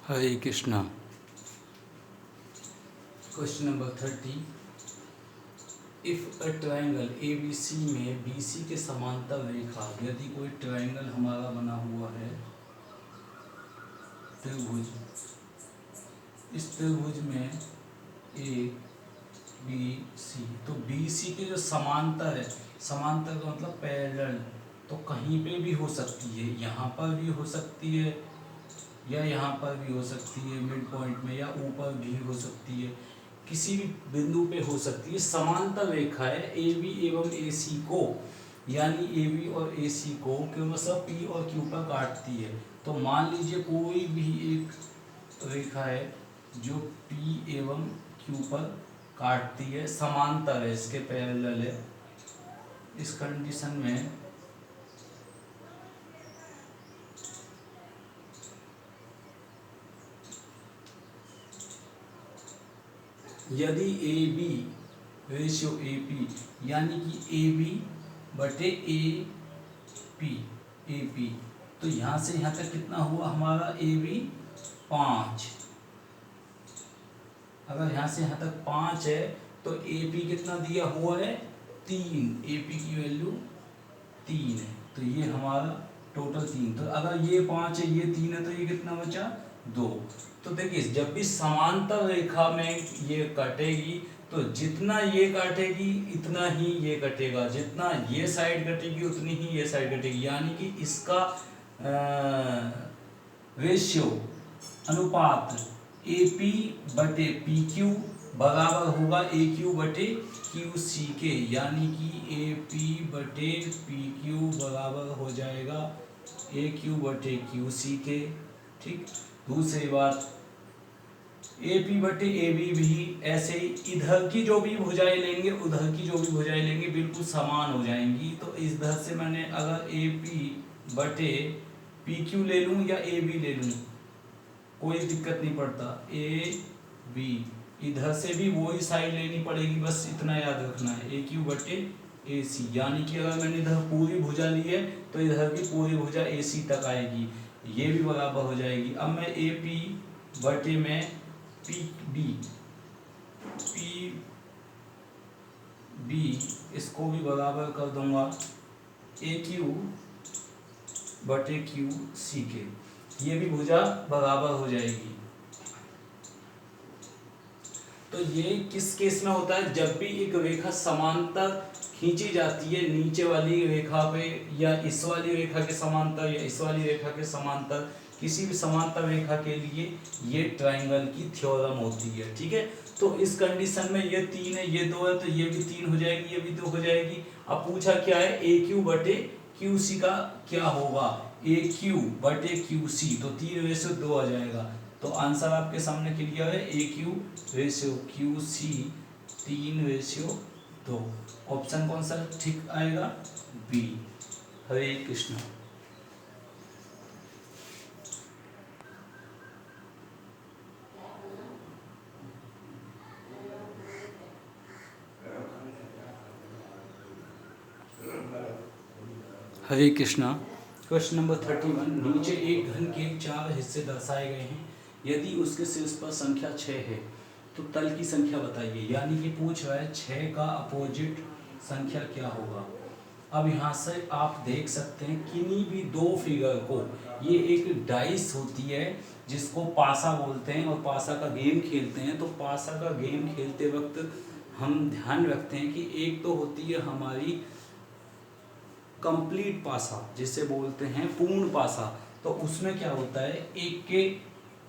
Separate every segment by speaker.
Speaker 1: Hare Krishna. Question number 30। If a triangle A B C में B सी के समांतर रेखा, यदि कोई ट्राइंगल हमारा बना हुआ है त्रिभुज, इस त्रिभुज में ए बी सी, तो बी सी के जो समांतर है, समांतर का मतलब पैरेलल, तो कहीं पे भी हो सकती है, यहाँ पर भी हो सकती है या यहाँ पर भी हो सकती है मिड पॉइंट में, या ऊपर भी हो सकती है, किसी भी बिंदु पे हो सकती है। समांतर रेखा है ए बी एवं ए सी को, यानी ए बी और ए सी को क्रमशः पी और क्यू पर काटती है। तो मान लीजिए कोई भी एक रेखा है जो पी एवं क्यू पर काटती है, समांतर है, इसके पैरेलल है। इस कंडीशन में यदि A B ratio A P, यानी कि ए बी बटे ए पी, तो यहाँ से यहाँ तक कितना हुआ हमारा ए बी 5। अगर यहाँ से यहाँ तक 5 है तो ए पी कितना दिया हुआ है 3, ए पी की वैल्यू 3 है, तो ये हमारा टोटल 3। तो अगर ये 5 है ये 3 है तो ये कितना बचा 2। तो देखिए जब भी समांतर रेखा में ये कटेगी तो जितना ये काटेगी इतना ही ये कटेगा, जितना ये साइड कटेगी उतनी ही ये साइड कटेगी, यानी कि इसका रेशियो अनुपात ए पी बटे पी क्यू बराबर होगा ए क्यू बटे क्यू सी के, यानी कि ए पी बटे पी क्यू बराबर हो जाएगा ए क्यू बटे क्यू सी के। ठीक, दूसरी बात ए पी बटे ए बी भी ऐसे ही, इधर की जो भी भुजाएं लेंगे उधर की जो भी भुजाएं लेंगे बिल्कुल समान हो जाएंगी। तो इधर से मैंने अगर ए पी बटे पी क्यू ले लूँ या ए बी ले लूँ कोई दिक्कत नहीं पड़ता, ए बी इधर से भी वही साइड लेनी पड़ेगी, बस इतना याद रखना है ए क्यू बटे ए सी, यानी कि अगर मैंने इधर पूरी भुजा ली है तो इधर भी पूरी भुजा ए सी तक आएगी, ये भी बराबर हो जाएगी। अब मैं ए पी बटे में पी बी इसको भी बराबर कर दूंगा ए क्यू बटे क्यू सी के, ये भी भुजा बराबर हो जाएगी। तो ये किस केस में होता है, जब भी एक रेखा समांतर खींची जाती है नीचे वाली रेखा पे, या इस वाली रेखा के समांतर या इस वाली रेखा के समांतर, किसी भी समांतर रेखा के लिए ये ट्राइंगल की थ्योरम होती है। ठीक है, तो इस कंडीशन में ये 3 है ये 2 है तो ये भी 3 हो जाएगी, ये भी 2 हो जाएगी। अब पूछा क्या है ए क्यू बटे क्यू सी का क्या होगा, ए क्यू बटे क्यू सी, तो 3:2 आ जाएगा। तो आंसर आपके सामने क्लियर है, A Q ratio Q C 3:2। Option कौन सा ठीक आएगा, B. Hare Krishna. Hare Krishna. Question number 31। नीचे एक घन के 4 हिस्से दर्शाए गए हैं, यदि उसके शीर्ष पर संख्या 6 है तो तल की संख्या बताइए। यानी कि पूछ रहा है 6 का अपोजिट संख्या क्या होगा। अब यहाँ से आप देख सकते हैं किन्हीं भी दो फिगर को, ये एक डाइस होती है जिसको पासा बोलते हैं और पासा का गेम खेलते हैं। तो पासा का गेम खेलते वक्त हम ध्यान रखते हैं कि एक तो होती है हमारी कंप्लीट पासा जिसे बोलते हैं पूर्ण पासा, तो उसमें क्या होता है एक के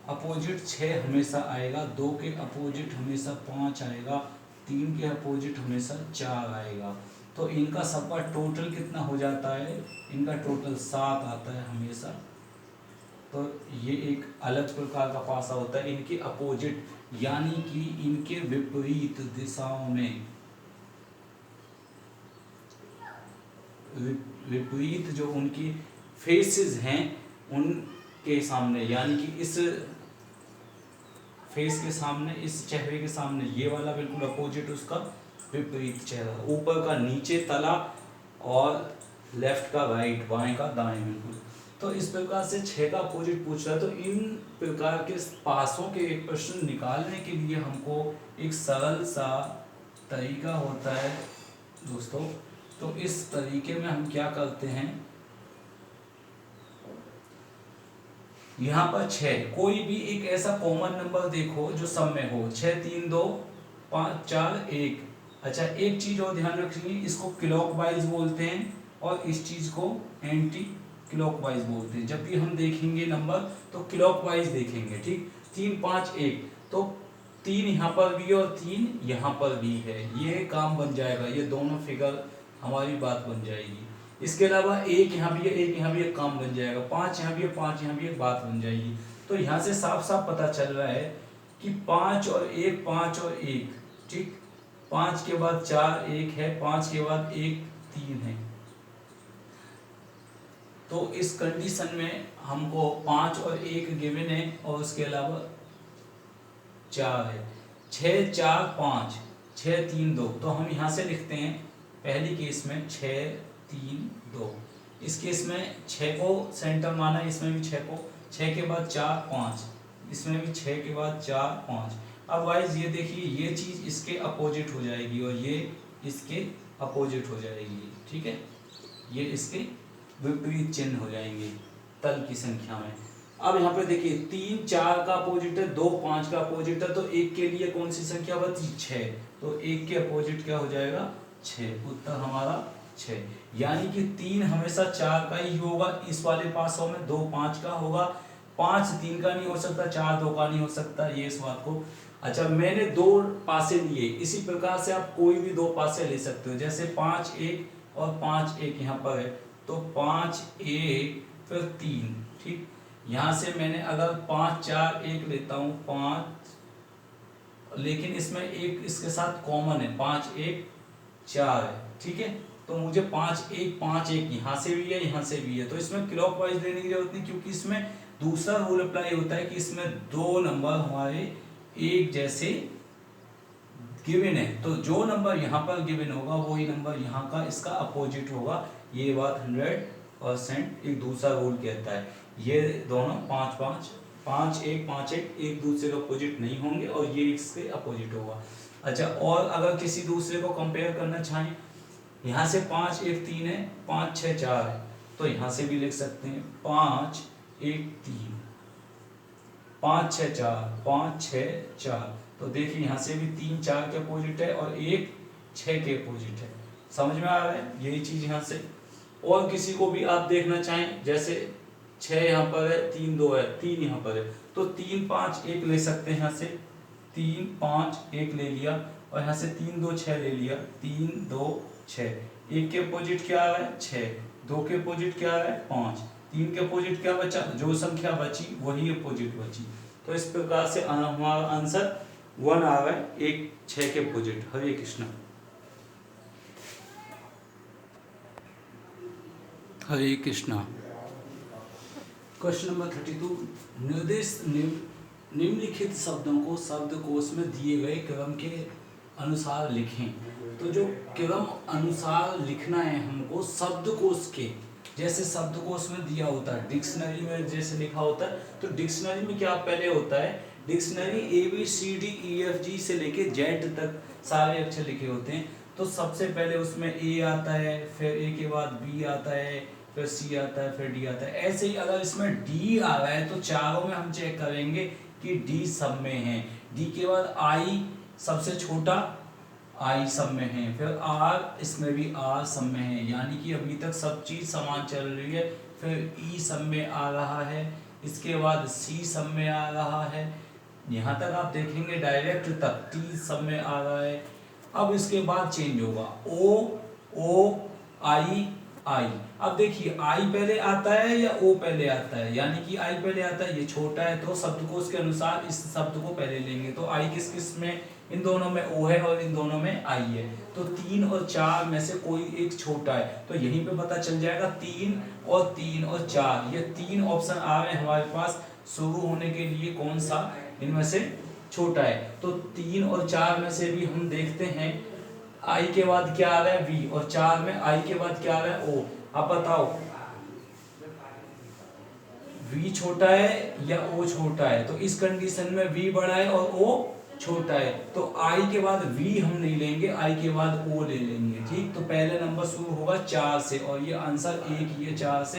Speaker 1: अपोजिट 6 हमेशा आएगा, 2 के अपोजिट हमेशा 5 आएगा, 3 के अपोजिट हमेशा 4 आएगा। तो इनका सबका टोटल कितना हो जाता है, इनका टोटल 7 आता है हमेशा। तो ये एक अलग प्रकार का पासा होता है इनके अपोजिट, यानी कि इनके विपरीत दिशाओं में, विपरीत जो उनकी फेसेस हैं उनके सामने, यानी कि इस फेस के सामने, इस चेहरे के सामने ये वाला बिल्कुल अपोजिट उसका विपरीत चेहरा, ऊपर का नीचे तला और लेफ्ट का राइट, बाएं का दाएं, बिल्कुल तो इस प्रकार से 6 का अपोजिट पूछ रहा है। तो इन प्रकार के पासों के प्रश्न निकालने के लिए हमको एक सरल सा तरीका होता है दोस्तों। तो इस तरीके में हम क्या करते हैं, यहाँ पर 6, कोई भी एक ऐसा कॉमन नंबर देखो जो सब में हो, 6 3 2 5 4 1। अच्छा, एक चीज और ध्यान रखिए, इसको क्लॉकवाइज बोलते हैं और इस चीज को एंटी क्लॉकवाइज बोलते हैं। जब भी हम देखेंगे नंबर तो क्लॉकवाइज देखेंगे, ठीक। 3 5 1, तो 3 यहाँ पर भी है और 3 यहाँ पर भी है, ये काम बन जाएगा, ये दोनों फिगर हमारी बात बन जाएगी। इसके अलावा 1 यहाँ भी है, 1 यहाँ भी है, काम बन जाएगा। 5 यहाँ भी है, 5 यहाँ भी है, बात बन जाएगी। तो यहाँ से साफ साफ पता चल रहा है कि 5 और 1, 5 और 1, ठीक। 5 के बाद 4 1 है, 5 के बाद 1 3 है। तो इस कंडीशन में हमको 5 और 1 गिवन है और उसके अलावा 4 है। 6 4 5, 6 3 2, तो हम यहाँ से लिखते हैं पहली केस में 6 3 2, इस केस में 6 को सेंटर माना, इसमें भी 6 को, 6 के बाद 4 5, इसमें भी 6 के बाद 4 5। अब वाइज ये देखिए, ये चीज इसके अपोजिट हो जाएगी और ये इसके अपोजिट हो जाएगी, ठीक है। ये इसके विपरीत चिन्ह हो जाएंगे तल की संख्या में। अब यहाँ पे देखिए 3 4 का अपोजिट है, 2 5 का अपोजिट है, तो 1 के लिए कौन सी संख्या बची, 6। तो 1 के अपोजिट क्या हो जाएगा, 6। उत्तर हमारा 6, यानी कि 3 हमेशा 4 का ही होगा इस वाले पासों में, 2 5 का होगा, 5 3 का नहीं हो सकता, 4 2 का नहीं हो सकता, ये इस बात को। अच्छा, मैंने 2 पासे लिए, इसी प्रकार से आप कोई भी 2 पासे ले सकते हो, जैसे 5 1 और 5 1 यहाँ पर है, तो 5 1 फिर 3, ठीक। यहाँ से मैंने अगर 5 4 1 लेता हूँ 5, लेकिन इसमें एक इसके साथ कॉमन है, 5 1 4 है, ठीक है। तो मुझे 5 1 5 1 यहाँ से भी है, यहाँ से भी है, तो इसमें क्लॉकवाइज लेने की जरूरत नहीं, क्योंकि इसमें दूसरा रूल अप्लाई होता है कि इसमें 2 नंबर हमारे एक जैसे गिवन है, तो जो नंबर यहाँ पर गिवन होगा वही नंबर यहाँ का इसका अपोजिट होगा। ये बात 100% एक दूसरा रूल कहता है। ये दोनों 5 5 5 1 5 1 एक दूसरे के अपोजिट नहीं होंगे और ये इसके अपोजिट होगा। अच्छा, और अगर किसी दूसरे को कंपेयर करना चाहें, यहाँ से 5 1 3 है, 5 6 4 है, तो यहाँ से भी लिख सकते हैं 5 1 3, 5 6 4, 5 6 4। तो देखिए यहाँ से भी 3 4 के अपोजिट है और 1 6 के अपोजिट है। समझ में आ रहा है यही चीज यहाँ से। और किसी को भी आप देखना चाहें, जैसे 6 यहाँ पर है, 3 2 है, 3 यहाँ पर है, तो 3 5 1 ले सकते हैं। यहाँ से 3 5 1 ले लिया और यहाँ से 3 2 6 ले लिया, 3 2 6। 1 के अपोजिट क्या आ रहा है, 6। 2 के अपोजिट क्या आ रहा है, 5। 3 के अपोजिट क्या बचा, जो संख्या बची वही अपोजिट बची। तो इस प्रकार से हमारा आंसर 1 आ रहा है, 1 6 के अपोजिट। हरे कृष्ण। हरे कृष्णा। क्वेश्चन नंबर 32, निर्देश निम्नलिखित शब्दों को शब्दकोश में दिए गए क्रम के अनुसार लिखें। तो जो क्रम अनुसार लिखना है हमको शब्दकोश के, जैसे शब्दकोश में दिया होता है, डिक्शनरी में जैसे लिखा होता है, तो डिक्शनरी में क्या पहले होता है, डिक्शनरी ABCDEFG से लेके Z तक सारे अक्षर लिखे होते हैं। तो सबसे पहले उसमें A आता है, फिर A के बाद B आता है, फिर C आता है, फिर D आता है। ऐसे ही अगर इसमें D आ रहा है तो चारों में हम चेक करेंगे कि D सब में है। D के बाद I सबसे छोटा, I सब में है, फिर R, इसमें भी R सब में है, यानी कि अभी तक सब चीज समान चल रही है। फिर E सब में आ रहा है, इसके बाद C सब में आ रहा है, यहाँ तक आप देखेंगे डायरेक्ट तक T सब में आ रहा है। अब इसके बाद चेंज होगा O I I। अब देखिए I पहले आता है या O पहले आता है, यानी कि I पहले आता है, ये छोटा है तो शब्दकोश के अनुसार इस शब्द को पहले लेंगे। तो I किस किस में, इन दोनों में O है और इन दोनों में I है, तो 3 और 4 में से कोई एक छोटा है। तो यहीं पे पता चल जाएगा 3 और 4, ये 3 ऑप्शन आ रहे हैं हमारे पास शुरू होने के लिए, कौन सा इनमें से छोटा है। तो 3 और 4 में से भी हम देखते हैं I के बाद क्या आ रहा है V, और 4 में I के बाद क्या आ रहा है O। अब बताओ V छोटा है या O छोटा है, तो इस कंडीशन में V बड़ा है और O छोटा है, तो I के बाद V हम नहीं लेंगे, I के बाद O ले लेंगे। ठीक, तो पहले नंबर शुरू होगा 4 से और ये आंसर 1 ही है 4 से।